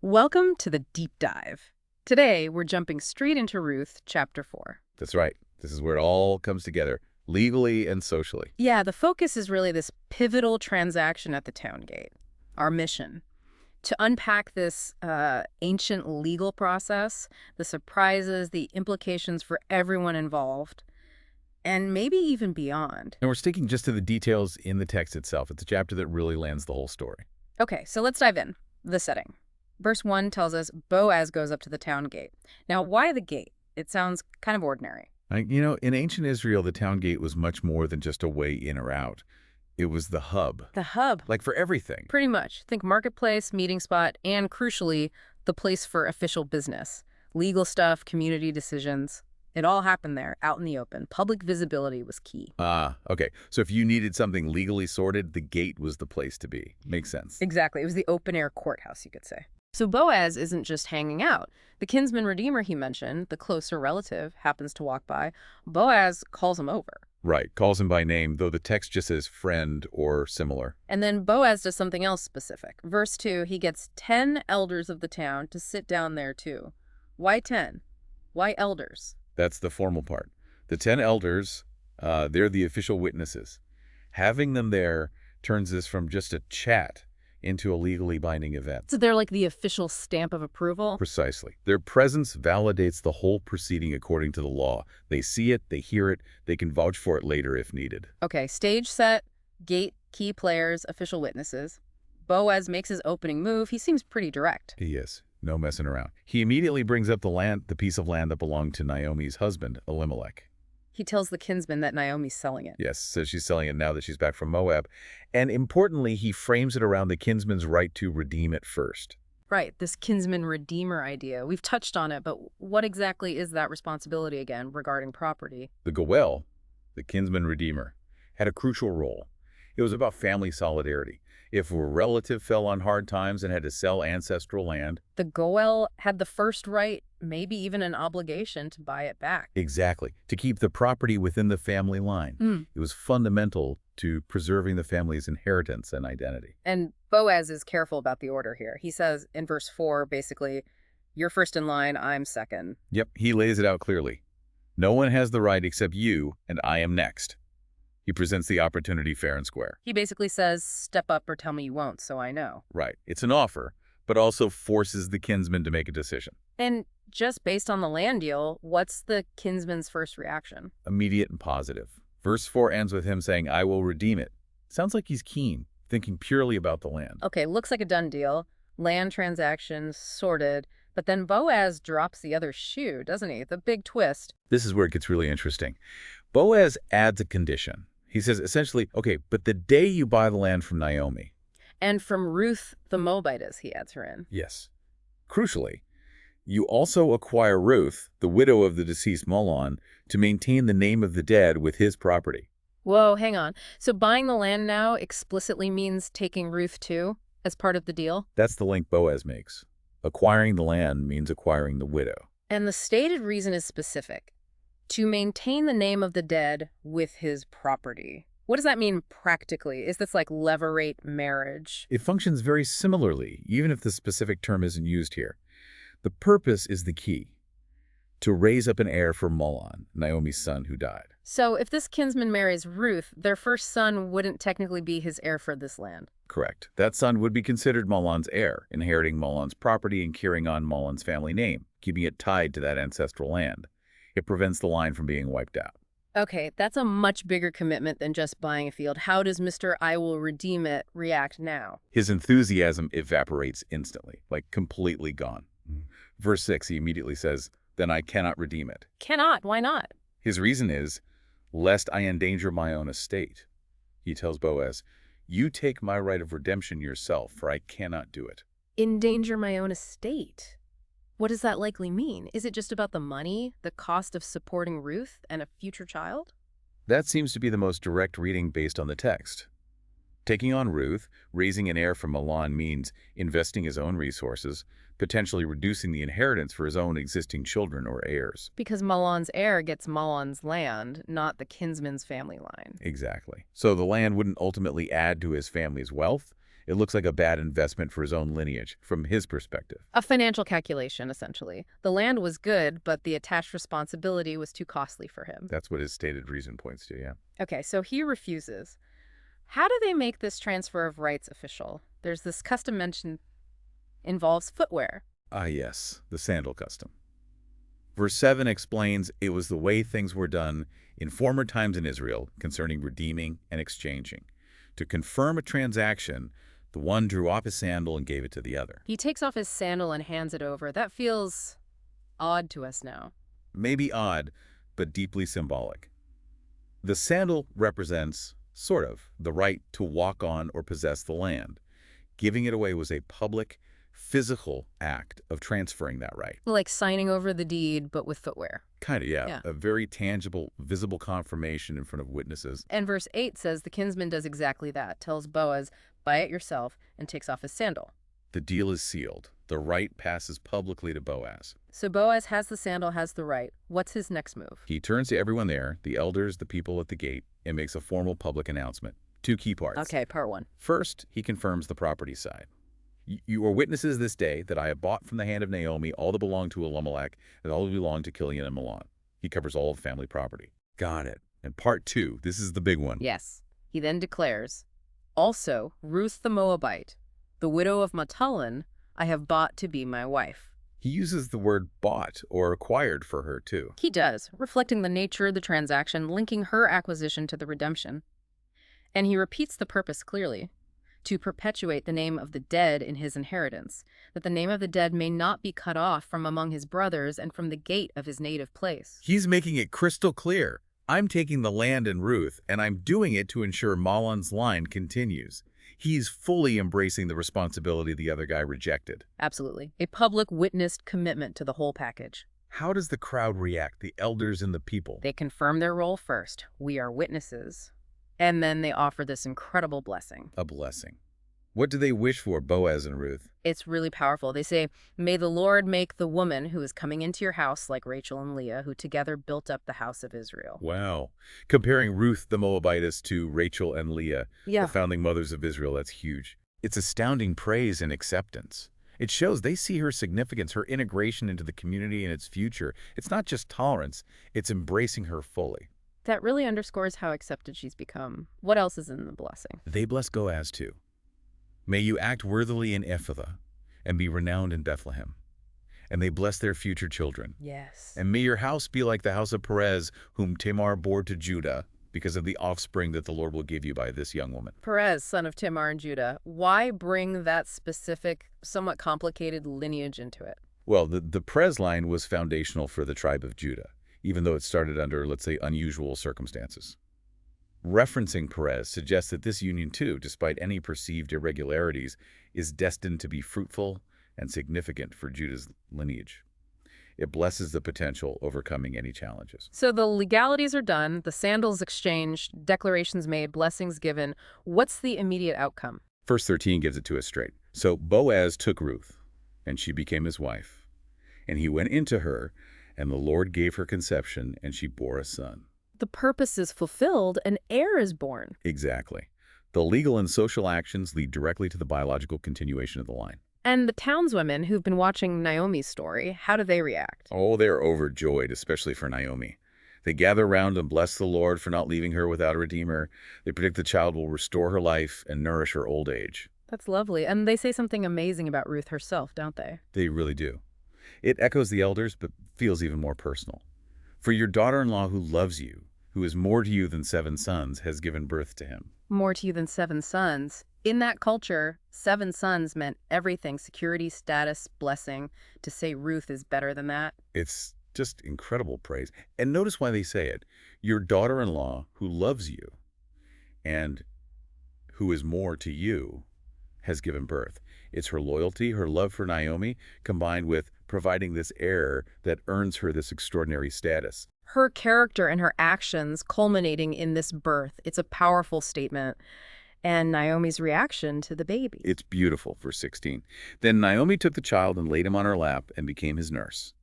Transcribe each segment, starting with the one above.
Welcome to the Deep Dive. Today, we're jumping straight into Ruth, Chapter 4. That's right. This is where it all comes together, legally and socially. Yeah, the focus is really this pivotal transaction at the town gate, our mission. To unpack this ancient legal process, the surprises, the implications for everyone involved, and maybe even beyond. And we're sticking just to the details in the text itself. It's a chapter that really lands the whole story. Okay, so let's dive in. The setting. Verse 1 tells us Boaz goes up to the town gate. Now, why the gate? It sounds kind of ordinary. In ancient Israel, the town gate was much more than just a way in or out. It was the hub, The hub. like for everything. Pretty much. Think marketplace, meeting spot, and crucially, the place for official business. Legal stuff, community decisions. It all happened there, out in the open. Public visibility was key. Okay. So if you needed something legally sorted, the gate was the place to be. Makes sense. Exactly. It was the open-air courthouse, you could say. So Boaz isn't just hanging out. The kinsman redeemer he mentioned, the closer relative, happens to walk by. Boaz calls him over. Right. Calls him by name, though the text just says friend or similar. And then Boaz does something else specific. Verse 2, he gets 10 elders of the town to sit down there too. Why 10? Why elders? That's the formal part. The 10 elders, they're the official witnesses. Having them there turns this from just a chat into a legally binding event. So they're like the official stamp of approval? Precisely. Their presence validates the whole proceeding according to the law. They see it, they hear it, they can vouch for it later if needed. Okay, stage set, gate, key players, official witnesses. Boaz makes his opening move. He seems pretty direct. He is. No messing around. He immediately brings up the piece of land that belonged to Naomi's husband, Elimelech. He tells the kinsman that Naomi's selling it. Yes, says she's selling it now that she's back from Moab. And importantly, he frames it around the kinsman's right to redeem it first. Right, this kinsman redeemer idea. We've touched on it, but what exactly is that responsibility again regarding property? The Goel, the kinsman redeemer, had a crucial role. It was about family solidarity. If a relative fell on hard times and had to sell ancestral land. The Goel had the first right, maybe even an obligation to buy it back. Exactly. To keep the property within the family line. It was fundamental to preserving the family's inheritance and identity. And Boaz is careful about the order here. He says in verse 4, basically, you're first in line, I'm second. Yep, he lays it out clearly. No one has the right except you, and I am next. He presents the opportunity fair and square. He basically says, step up or tell me you won't, so I know. Right. It's an offer, but also forces the kinsman to make a decision. And just based on the land deal, what's the kinsman's first reaction? Immediate and positive. Verse 4 ends with him saying, I will redeem it. Sounds like he's keen, thinking purely about the land. Okay, looks like a done deal. Land transactions sorted. But then Boaz drops the other shoe, doesn't he? The big twist. This is where it gets really interesting. Boaz adds a condition. He says essentially, okay, but the day you buy the land from Naomi. And from Ruth the Moabitess, he adds her in. Yes. Crucially, you also acquire Ruth, the widow of the deceased Mahlon, to maintain the name of the dead with his property. Whoa, hang on. So buying the land now explicitly means taking Ruth too, as part of the deal? That's the link Boaz makes. Acquiring the land means acquiring the widow. And the stated reason is specific. To maintain the name of the dead with his property. What does that mean practically? Is this like levirate marriage? It functions very similarly, even if the specific term isn't used here. The purpose is the key. To raise up an heir for Mahlon, Naomi's son who died. So if this kinsman marries Ruth, their first son wouldn't technically be his heir for this land. Correct. That son would be considered Mahlon's heir, inheriting Mahlon's property and carrying on Mahlon's family name, keeping it tied to that ancestral land. It prevents the line from being wiped out. Okay, that's a much bigger commitment than just buying a field. How does Mr. I will redeem it react now? His enthusiasm evaporates instantly, like completely gone. Verse 6, he immediately says, then I cannot redeem it. Cannot. Why not? His reason is, lest I endanger my own estate. He tells Boaz, you take my right of redemption yourself, for I cannot do it. Endanger my own estate. What does that likely mean? Is it just about the money, the cost of supporting Ruth and a future child? That seems to be the most direct reading based on the text. Taking on Ruth, raising an heir from Mahlon means investing his own resources, potentially reducing the inheritance for his own existing children or heirs. Because Mahlon's heir gets Mahlon's land, not the kinsman's family line. Exactly. So the land wouldn't ultimately add to his family's wealth. It looks like a bad investment for his own lineage, from his perspective. A financial calculation, essentially. The land was good, but the attached responsibility was too costly for him. That's what his stated reason points to, yeah. Okay, so he refuses. How do they make this transfer of rights official? There's this custom mentioned involves footwear. Ah, yes, the sandal custom. Verse 7 explains it was the way things were done in former times in Israel concerning redeeming and exchanging. To confirm a transaction, the one drew off his sandal and gave it to the other. He takes off his sandal and hands it over. That feels odd to us now. Maybe odd, but deeply symbolic. The sandal represents, sort of, the right to walk on or possess the land. Giving it away was a public, physical act of transferring that right. Like signing over the deed, but with footwear. Kind of, yeah. Yeah. A very tangible, visible confirmation in front of witnesses. And verse 8 says the kinsman does exactly that, tells Boaz, buy it yourself, and takes off his sandal. The deal is sealed. The right passes publicly to Boaz. So Boaz has the sandal, has the right. What's his next move? He turns to everyone there, the elders, the people at the gate, and makes a formal public announcement. Two key parts. Okay, part one. First, he confirms the property side. You are witnesses this day that I have bought from the hand of Naomi all that belonged to Elimelech and all that belonged to Kilian and Mahlon. He covers all of family property. Got it. And part two, this is the big one. Yes. He then declares, also, Ruth the Moabite, the widow of Mahlon, I have bought to be my wife. He uses the word bought or acquired for her, too. He does, reflecting the nature of the transaction, linking her acquisition to the redemption. And he repeats the purpose clearly, to perpetuate the name of the dead in his inheritance, that the name of the dead may not be cut off from among his brothers and from the gate of his native place. He's making it crystal clear. I'm taking the land in Ruth, and I'm doing it to ensure Mahlon's line continues. He's fully embracing the responsibility the other guy rejected. Absolutely. A public witnessed commitment to the whole package. How does the crowd react, the elders and the people? They confirm their role first. We are witnesses. And then they offer this incredible blessing. A blessing. What do they wish for, Boaz and Ruth? It's really powerful. They say, may the Lord make the woman who is coming into your house like Rachel and Leah, who together built up the house of Israel. Wow. Comparing Ruth the Moabitess to Rachel and Leah, Yeah. the founding mothers of Israel, that's huge. It's astounding praise and acceptance. It shows they see her significance, her integration into the community and its future. It's not just tolerance, it's embracing her fully. That really underscores how accepted she's become. What else is in the blessing? They bless Boaz too. May you act worthily in Ephrathah and be renowned in Bethlehem. And they bless their future children. Yes. And may your house be like the house of Perez, whom Tamar bore to Judah, because of the offspring that the Lord will give you by this young woman. Perez, son of Tamar and Judah. Why bring that specific, somewhat complicated lineage into it? Well, the Perez line was foundational for the tribe of Judah, even though it started under, let's say, unusual circumstances. Referencing Perez suggests that this union, too, despite any perceived irregularities, is destined to be fruitful and significant for Judah's lineage. It blesses the potential, overcoming any challenges. So the legalities are done, the sandals exchanged, declarations made, blessings given. What's the immediate outcome? Verse 13 gives it to us straight. So Boaz took Ruth, and she became his wife. And he went into her, and the Lord gave her conception, and she bore a son. The purpose is fulfilled, an heir is born. Exactly. The legal and social actions lead directly to the biological continuation of the line. And the townswomen who've been watching Naomi's story, how do they react? Oh, they're overjoyed, especially for Naomi. They gather around and bless the Lord for not leaving her without a redeemer. They predict the child will restore her life and nourish her old age. That's lovely. And they say something amazing about Ruth herself, don't they? They really do. It echoes the elders, but feels even more personal. For your daughter-in-law who loves you, who is more to you than 7 sons, has given birth to him. More to you than 7 sons. In that culture, 7 sons meant everything, security, status, blessing. To say Ruth is better than that. It's just incredible praise. And notice why they say it. Your daughter-in-law who loves you and who is more to you has given birth. It's her loyalty, her love for Naomi, combined with providing this heir that earns her this extraordinary status. Her character and her actions culminating in this birth. It's a powerful statement. And Naomi's reaction to the baby. It's beautiful, verse 16. Then Naomi took the child and laid him on her lap and became his nurse.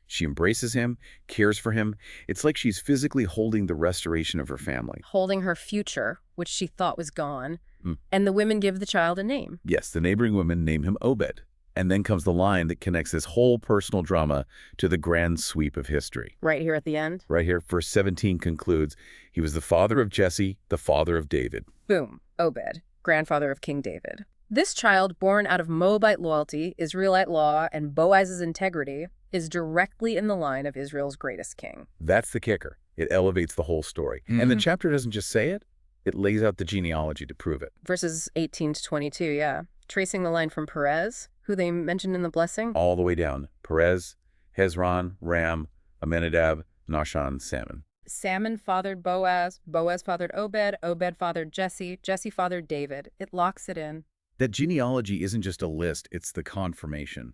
She embraces him, cares for him. It's like she's physically holding the restoration of her family. Holding her future, which she thought was gone, Mm. and the women give the child a name. Yes, the neighboring women name him Obed. And then comes the line that connects this whole personal drama to the grand sweep of history. Right here at the end. Right here, verse 17 concludes, he was the father of Jesse, the father of David. Boom. Obed, grandfather of King David. This child, born out of Moabite loyalty, Israelite law, and Boaz's integrity, is directly in the line of Israel's greatest king. That's the kicker. It elevates the whole story. And the chapter doesn't just say it, it lays out the genealogy to prove it. Verses 18 to 22, yeah. Tracing the line from Perez, who they mentioned in the blessing. All the way down. Perez, Hezron, Ram, Amminadab, Nahshon, Salmon. Salmon fathered Boaz, Boaz fathered Obed, Obed fathered Jesse, Jesse fathered David. It locks it in. That genealogy isn't just a list, it's the confirmation.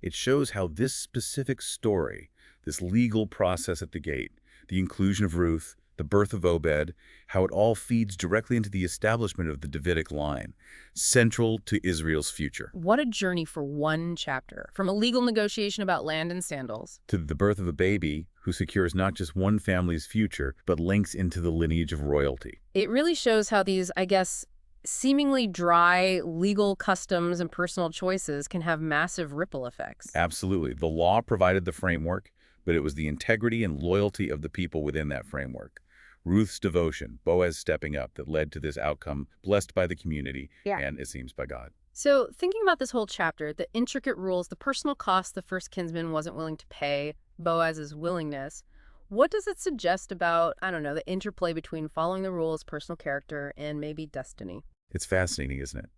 It shows how this specific story, this legal process at the gate, the inclusion of Ruth, the birth of Obed, how it all feeds directly into the establishment of the Davidic line, central to Israel's future. What a journey for one chapter. From a legal negotiation about land and sandals, To the birth of a baby who secures not just one family's future, but links into the lineage of royalty. it really shows how these, I guess, seemingly dry legal customs and personal choices can have massive ripple effects. Absolutely. The law provided the framework, but it was the integrity and loyalty of the people within that framework. Ruth's devotion, Boaz stepping up, that led to this outcome, blessed by the community, Yeah. and it seems by God. So thinking about this whole chapter, the intricate rules, the personal costs the first kinsman wasn't willing to pay, Boaz's willingness, what does it suggest about, I don't know, the interplay between following the rules, personal character, and maybe destiny? It's fascinating, isn't it?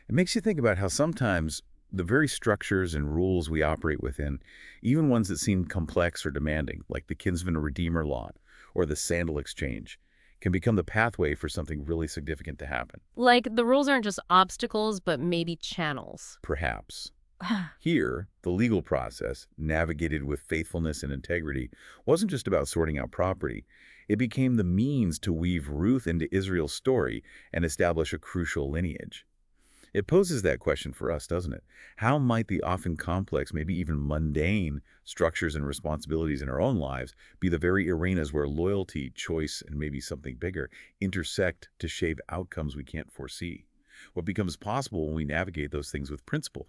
It makes you think about how sometimes the very structures and rules we operate within, even ones that seem complex or demanding, like the kinsman-redeemer law or the sandal exchange, can become the pathway for something really significant to happen. Like, the rules aren't just obstacles, but maybe channels. Perhaps. Here, the legal process, navigated with faithfulness and integrity, wasn't just about sorting out property. It became the means to weave Ruth into Israel's story and establish a crucial lineage. It poses that question for us, doesn't it? How might the often complex, maybe even mundane structures and responsibilities in our own lives be the very arenas where loyalty, choice, and maybe something bigger intersect to shape outcomes we can't foresee? What becomes possible when we navigate those things with principle,